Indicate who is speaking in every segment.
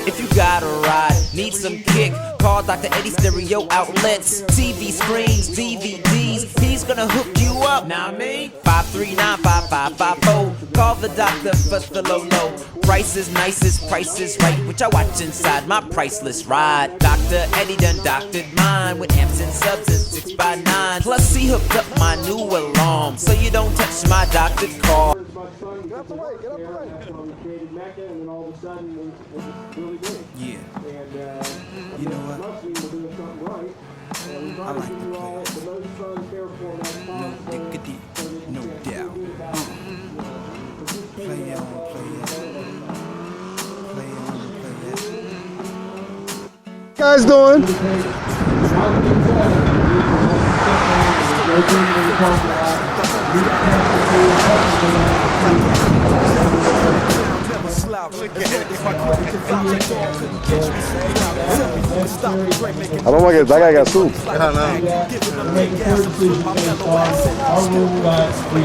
Speaker 1: If you got a ride, need some kick, call Dr. Eddie Stereo Outlets. TV screens, DVDs, he's gonna hook you up. Now me, 539-5554. Call the doctor for the low. Price is nicest, price is right, which I watch inside my priceless ride. Dr. Eddie done doctored mine with amps and subs and 6x9. Plus he hooked up my new alarm, so you don't touch my doctored car.
Speaker 2: Get up the way, get up the way. Created Mecca, and then all of a sudden it was really good.
Speaker 3: Yeah.
Speaker 2: And
Speaker 3: you know what?
Speaker 2: must mean we're doing something right.
Speaker 3: I like the players.
Speaker 2: The most fun fair format
Speaker 3: No diggity, no doubt. Play on, play on. Play on, play on.
Speaker 4: Guys doing? I don't like it. That guy got sued.
Speaker 2: Our rule that we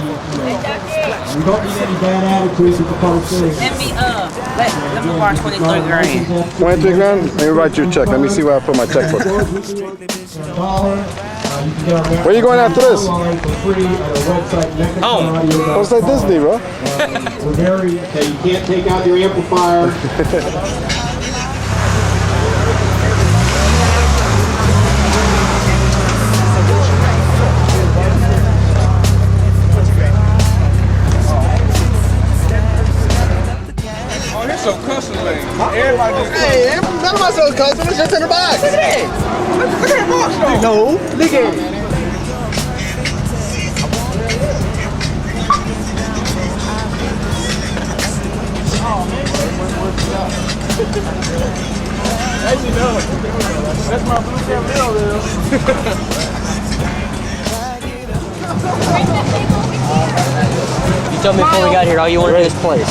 Speaker 2: don't need any bad attitudes with the post.
Speaker 5: Let me borrow 23 grand.
Speaker 4: 23 grand? Let me write you a check. Let me see where I put my checkbook. Where are you going after this?
Speaker 5: Oh.
Speaker 4: What's like Disney, bro?
Speaker 2: We're very, you can't take out your amplifier.
Speaker 6: So custom made. Everybody just
Speaker 4: Hey, none of my stuff custom. It's just in the box.
Speaker 6: look at that. Look at that box though.
Speaker 4: No, look at it.
Speaker 6: As you know, that's my blue cam deal there.
Speaker 7: You told me before we got here all you wanted is place.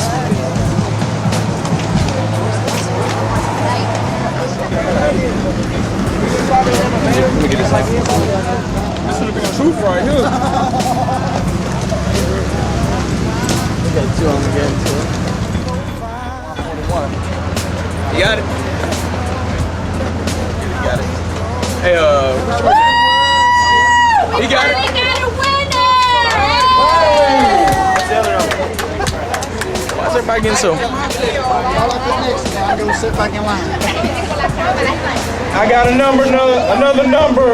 Speaker 6: Let me get this like this. This should be the truth right here.
Speaker 7: We got two on the game too.
Speaker 6: You got it? You got it. Hey, he got it.
Speaker 5: We got a winner!
Speaker 6: Why is everybody getting so? I got a number, another number.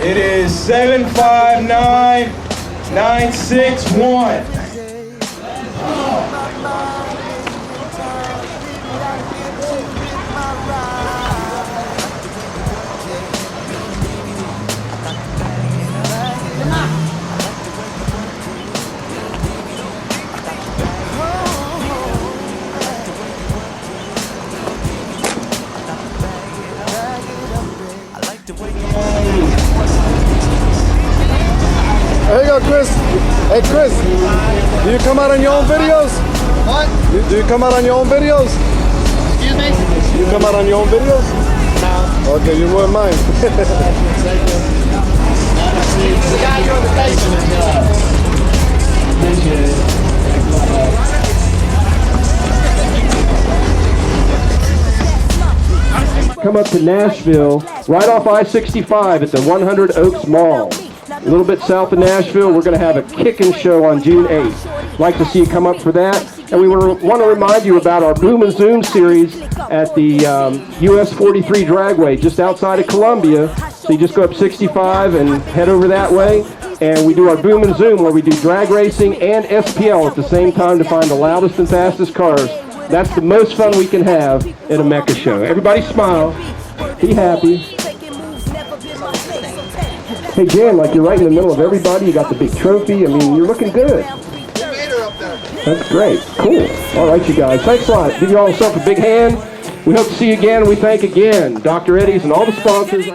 Speaker 6: It is 759961.
Speaker 4: There you go, Chris. Hey, Chris, do you come out on your own videos?
Speaker 8: What?
Speaker 4: Do you come out on your own videos?
Speaker 8: Excuse me?
Speaker 4: You come out on your own videos? No. Okay, you wouldn't mind.
Speaker 8: The guy you're in the basement
Speaker 2: Come up to Nashville, right off I-65 at the 100 Oaks Mall. A little bit south of Nashville, we're going to have a kickin' show on June 8th. Like to see you come up for that. And we want to remind you about our Boom and Zoom series at the US 43 Dragway, just outside of Columbia. So you just go up 65 and head over that way. And we do our Boom and Zoom where we do drag racing and SPL at the same time to find the loudest and fastest cars. That's the most fun we can have at a Mecca show. Everybody smile. Be happy. Hey, Jan, like you're right in the middle of everybody. You got the big trophy. I mean, you're looking good. That's great. Cool. All right, you guys. Thanks a lot. Give you all yourself a big hand. We hope to see you again. We thank again Dr. Eddie's and all the sponsors.